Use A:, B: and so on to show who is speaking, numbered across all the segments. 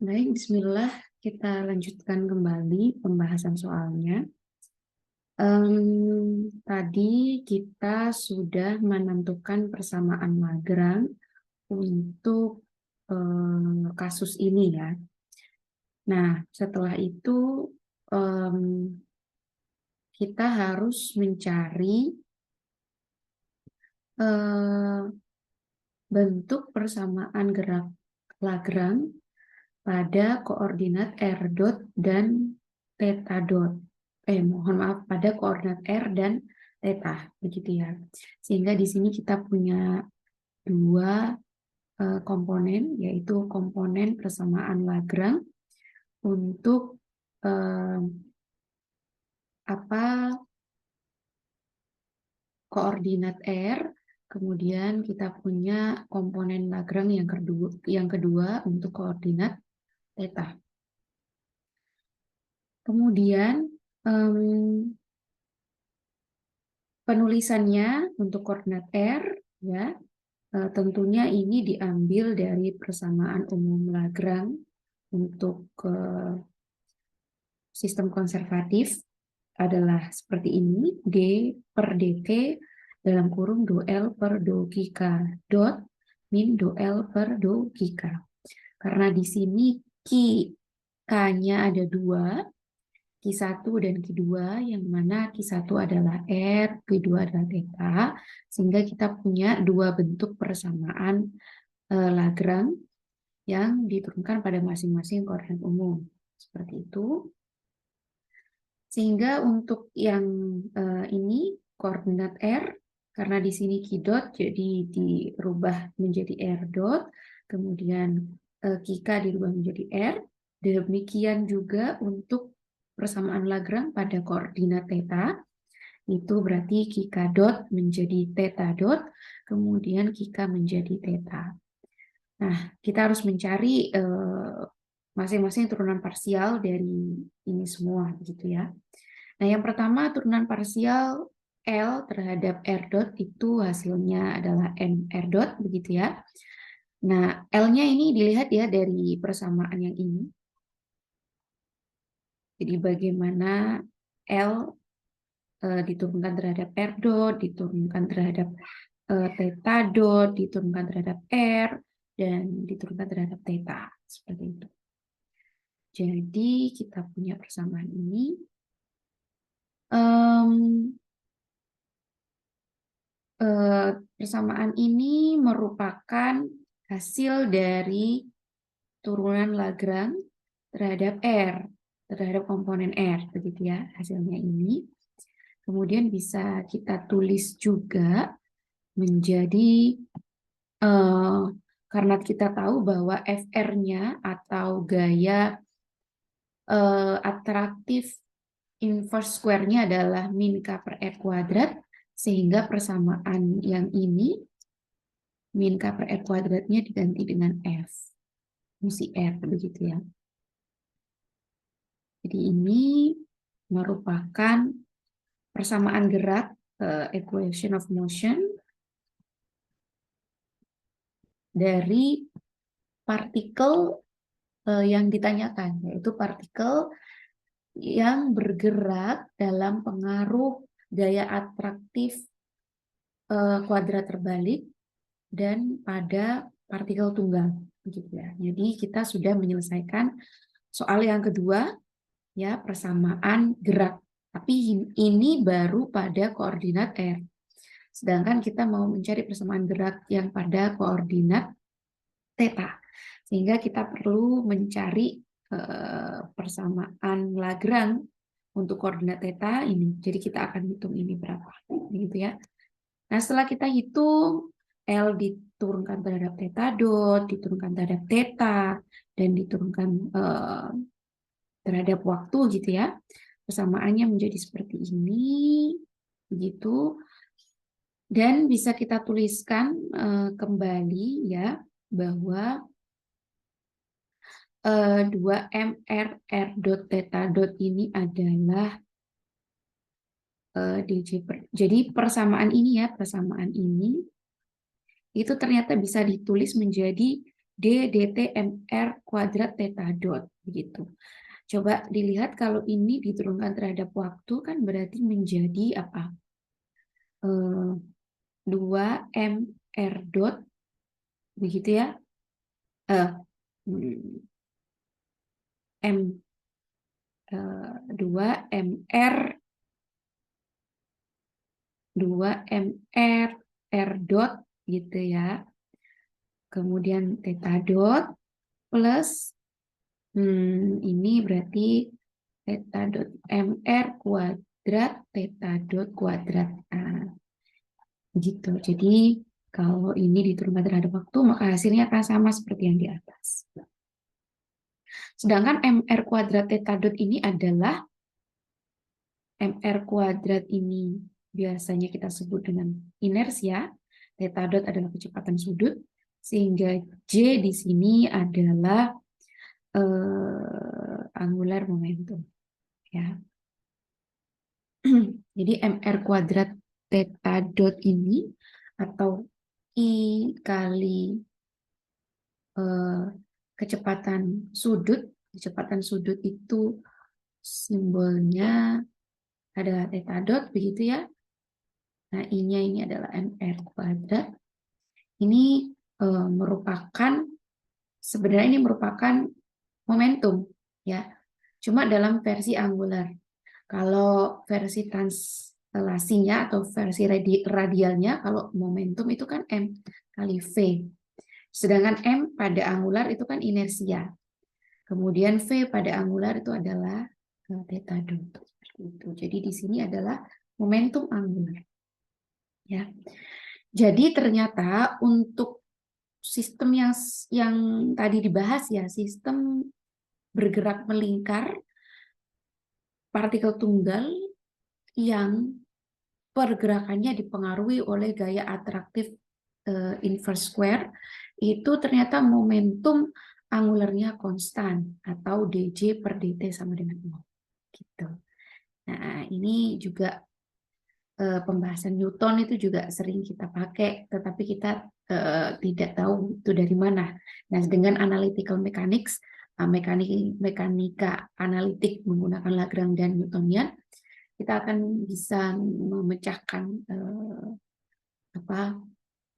A: Baik, bismillah, kita lanjutkan kembali pembahasan soalnya. Tadi kita sudah menentukan persamaan Lagrange untuk kasus ini ya. Nah, setelah itu em, kita harus mencari eh, bentuk persamaan gerak Lagrange pada koordinat r dot dan theta dot. Mohon maaf, pada koordinat r dan theta, begitu ya. Sehingga di sini kita punya dua komponen, yaitu komponen persamaan Lagrange untuk eh, koordinat r. Kemudian kita punya komponen Lagrange yang kedua untuk koordinat theta. Kemudian penulisannya untuk koordinat r, ya, tentunya ini diambil dari persamaan umum Lagrange untuk sistem konservatif adalah seperti ini, d per dt dalam kurung do L per do K dot min do L per do K. Karena di sini K-nya ada dua, Q1 dan Q2, yang mana Q1 adalah R, Q2 adalah theta, sehingga kita punya dua bentuk persamaan Lagrange yang diturunkan pada masing-masing koordinat umum. Seperti itu. Sehingga untuk yang ini, koordinat R, karena di sini Q dot, jadi dirubah menjadi R dot, kemudian QK dirubah menjadi R, demikian juga untuk persamaan Lagrange pada koordinat theta, itu berarti QK dot menjadi theta dot, kemudian QK menjadi theta. Nah, kita harus mencari masing-masing turunan parsial dari ini semua, gitu ya. Nah, yang pertama turunan parsial L terhadap R dot itu hasilnya adalah N R dot, begitu ya. Nah, L-nya ini dilihat ya dari persamaan yang ini. Jadi bagaimana L diturunkan terhadap R dot, diturunkan terhadap theta dot, diturunkan terhadap R, dan diturunkan terhadap theta. Seperti itu. Jadi kita punya persamaan ini. Persamaan ini merupakan hasil dari turunan Lagrange terhadap R, terhadap komponen R, begitu ya hasilnya ini. Kemudian bisa kita tulis juga menjadi, karena kita tahu bahwa FR-nya atau gaya atraktif inverse square-nya adalah min K per R kuadrat, sehingga persamaan yang ini min K per R kuadratnya diganti dengan F, fungsi R, begitu ya. Jadi ini merupakan persamaan gerak, equation of motion, dari partikel yang ditanyakan, yaitu partikel yang bergerak dalam pengaruh gaya atraktif kuadrat terbalik dan pada partikel tunggal, gitu ya. Jadi kita sudah menyelesaikan soal yang kedua, ya, persamaan gerak. Tapi ini baru pada koordinat R. Sedangkan kita mau mencari persamaan gerak yang pada koordinat theta. Sehingga kita perlu mencari persamaan Lagrange untuk koordinat theta ini. Jadi kita akan hitung ini berapa, gitu ya. Nah, setelah kita hitung L diturunkan terhadap theta dot, diturunkan terhadap theta, dan diturunkan terhadap waktu, gitu ya. Persamaannya menjadi seperti ini, begitu. Dan bisa kita tuliskan kembali ya bahwa 2mr r dot theta dot ini adalah jadi persamaan ini ya, persamaan ini itu ternyata bisa ditulis menjadi D dt mr kuadrat theta dot begitu. Coba dilihat kalau ini diturunkan terhadap waktu kan berarti menjadi apa? 2 mr dot begitu ya. M 2 mr 2 mr r dot gitu ya. Kemudian theta dot plus ini berarti theta dot mr kuadrat theta dot kuadrat A. Gitu. Jadi kalau ini diturunkan terhadap waktu maka hasilnya akan sama seperti yang di atas. Sedangkan mr kuadrat theta dot ini adalah mr kuadrat ini biasanya kita sebut dengan inersia, theta dot adalah kecepatan sudut, sehingga J di sini adalah angular momentum. Ya. Jadi mr kuadrat theta dot ini atau I kali kecepatan sudut itu simbolnya adalah theta dot begitu ya. Nah, I-nya ini adalah mr kuadrat. Ini sebenarnya ini merupakan momentum ya. Cuma dalam versi angular. Kalau versi translasinya atau versi radialnya, kalau momentum itu kan M kali V. Sedangkan M pada angular itu kan inersia. Kemudian V pada angular itu adalah theta dot. Jadi di sini adalah momentum angular. Ya. Jadi ternyata untuk sistem yang tadi dibahas ya, sistem bergerak melingkar partikel tunggal yang pergerakannya dipengaruhi oleh gaya atraktif inverse square, itu ternyata momentum angularnya konstan atau dj per dt sama dengan 0. Gitu. Nah, ini juga pembahasan Newton itu juga sering kita pakai, tetapi kita tidak tahu itu dari mana. Nah, dengan analytical mechanics, mekanika analitik menggunakan Lagrange dan Newtonian, kita akan bisa memecahkan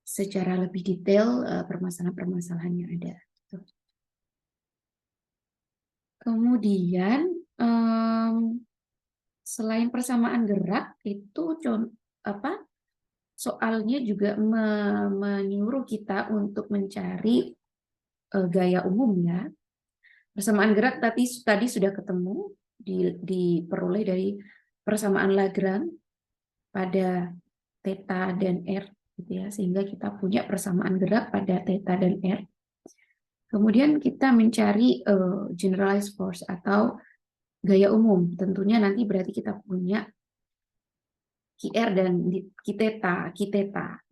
A: secara lebih detail permasalahan-permasalahan yang ada. Kemudian selain persamaan gerak itu soalnya juga menyuruh kita untuk mencari gaya umum ya. Persamaan gerak tadi sudah ketemu diperoleh dari persamaan Lagrange pada theta dan r gitu ya, sehingga kita punya persamaan gerak pada theta dan r. Kemudian kita mencari generalized force atau gaya umum. Tentunya nanti berarti kita punya QR dan Qtheta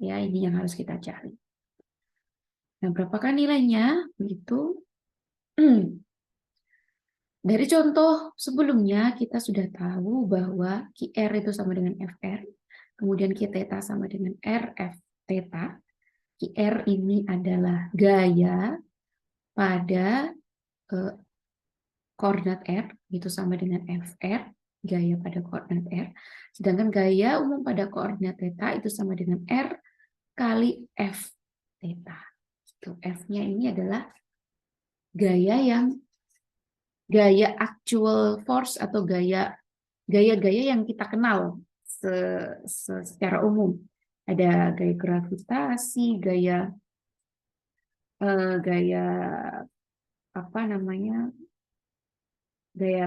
A: ya, ini yang harus kita cari. Nah, berapakah nilainya? Begitu. Dari contoh sebelumnya kita sudah tahu bahwa QR itu sama dengan FR, kemudian Qtheta sama dengan RF theta. QR ini adalah gaya pada koordinat R, itu sama dengan FR, gaya pada koordinat R. Sedangkan gaya umum pada koordinat theta itu sama dengan R kali F theta. F-nya ini adalah gaya actual force atau gaya-gaya yang kita kenal secara umum. Ada gaya gravitasi, gaya gaya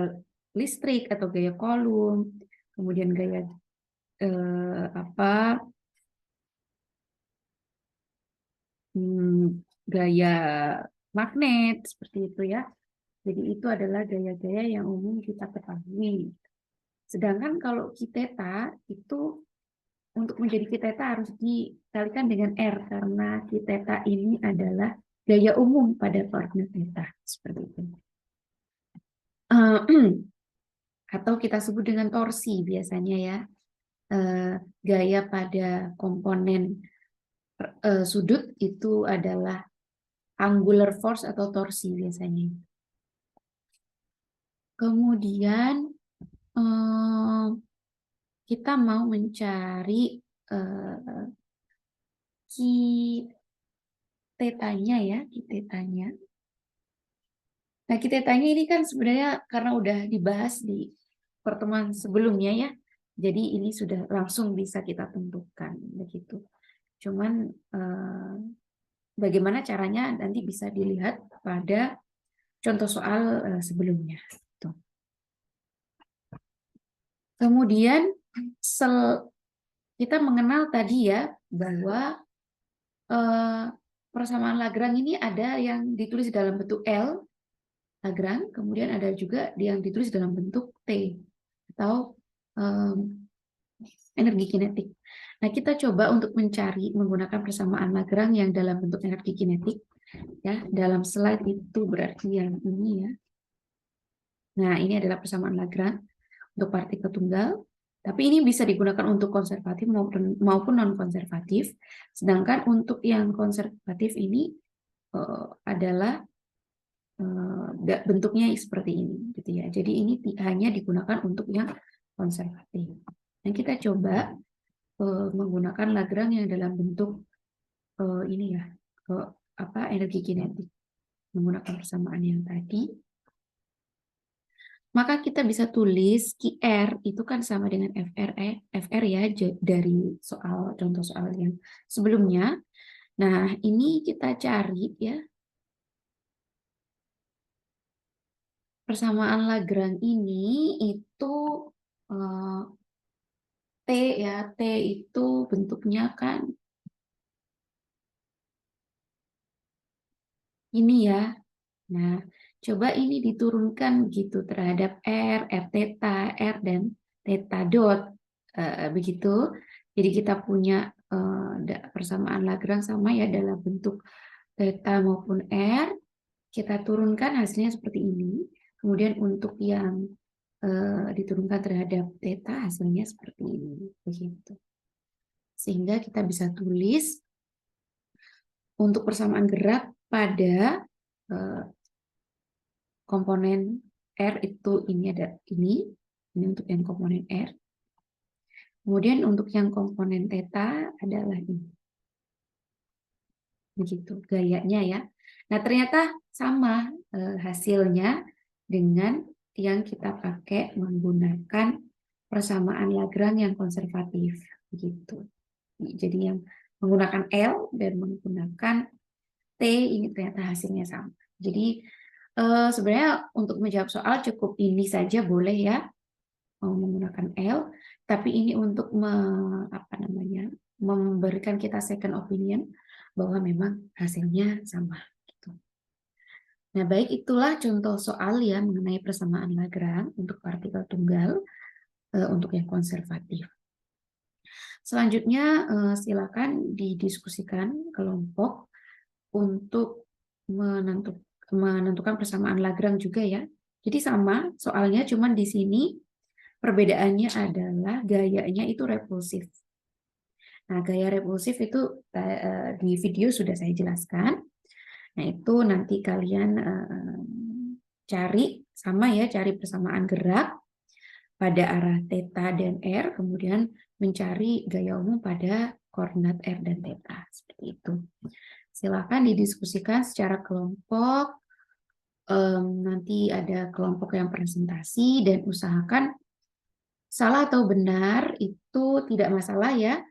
A: listrik atau gaya Coulomb, kemudian gaya magnet seperti itu ya. Jadi itu adalah gaya-gaya yang umum kita ketahui. Sedangkan kalau Qtheta itu untuk menjadi Qtheta harus dikalikan dengan R karena Qtheta ini adalah gaya umum pada koordinat theta seperti itu. Atau kita sebut dengan torsi biasanya ya. Gaya pada komponen sudut itu adalah angular force atau torsi biasanya. Kemudian kita mau mencari Ki tetanya ya, Ki tetanya. Nah, Ki tetanya ini kan sebenarnya karena udah dibahas di pertemuan sebelumnya ya. Jadi ini sudah langsung bisa kita tentukan begitu. Cuman bagaimana caranya nanti bisa dilihat pada contoh soal sebelumnya. Tuh. Kemudian kita mengenal tadi ya bahwa persamaan Lagrange ini ada yang ditulis dalam bentuk L Lagrange, kemudian ada juga yang ditulis dalam bentuk T atau energi kinetik. Nah, kita coba untuk mencari menggunakan persamaan Lagrange yang dalam bentuk energi kinetik. Ya, dalam slide itu berarti yang ini ya. Nah, ini adalah persamaan Lagrange untuk partikel tunggal. Tapi ini bisa digunakan untuk konservatif maupun non-konservatif. Sedangkan untuk yang konservatif ini adalah bentuknya seperti ini, gitu ya. Jadi ini hanya digunakan untuk yang konservatif. Dan kita coba menggunakan Lagrange yang dalam bentuk ini ya, energi kinetik, menggunakan persamaan yang tadi. Maka kita bisa tulis QR itu kan sama dengan FR ya dari contoh soal yang sebelumnya. Nah, ini kita cari ya. Persamaan Lagrange ini itu T ya, T itu bentuknya kan ini ya. Nah, coba ini diturunkan gitu terhadap R theta, R dan theta dot. Begitu. Jadi kita punya persamaan Lagrange sama ya dalam bentuk theta maupun R. Kita turunkan hasilnya seperti ini. Kemudian untuk yang diturunkan terhadap theta hasilnya seperti ini. Begitu. Sehingga kita bisa tulis untuk persamaan gerak pada komponen R itu ini ada ini untuk yang komponen R. Kemudian untuk yang komponen theta adalah ini. Begitu gayanya ya. Nah, ternyata sama hasilnya dengan yang kita pakai menggunakan persamaan Lagrange yang konservatif begitu. Jadi yang menggunakan L dan menggunakan T ini ternyata hasilnya sama. Jadi sebenarnya untuk menjawab soal cukup ini saja boleh ya menggunakan L, tapi ini untuk memberikan kita second opinion bahwa memang hasilnya sama. Gitu. Nah, baik itulah contoh soal ya mengenai persamaan Lagrange untuk partikel tunggal untuk yang konservatif. Selanjutnya silakan didiskusikan kelompok untuk menentukan persamaan Lagrange juga ya. Jadi sama soalnya, cuman di sini perbedaannya adalah gayanya itu repulsif. Nah, gaya repulsif itu di video sudah saya jelaskan. Nah, itu nanti kalian cari sama ya, cari persamaan gerak pada arah theta dan R, kemudian mencari gaya umum pada koordinat R dan theta. Seperti itu. Silakan didiskusikan secara kelompok. Nanti ada kelompok yang presentasi dan usahakan salah atau benar itu tidak masalah ya.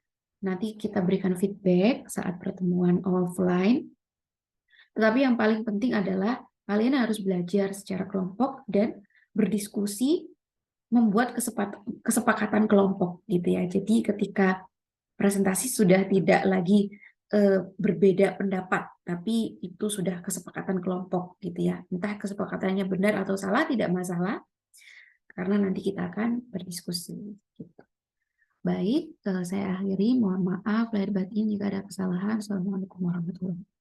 A: Nanti kita berikan feedback saat pertemuan offline. Tetapi yang paling penting adalah kalian harus belajar secara kelompok dan berdiskusi membuat kesepakatan kelompok gitu ya. Jadi ketika presentasi sudah tidak lagi berbeda pendapat, tapi itu sudah kesepakatan kelompok gitu ya. Entah kesepakatannya benar atau salah tidak masalah, karena nanti kita akan berdiskusi. Gitu. Baik, saya akhiri. Mohon maaf lahir batin jika ada kesalahan. Assalamualaikum warahmatullahi wabarakatuh.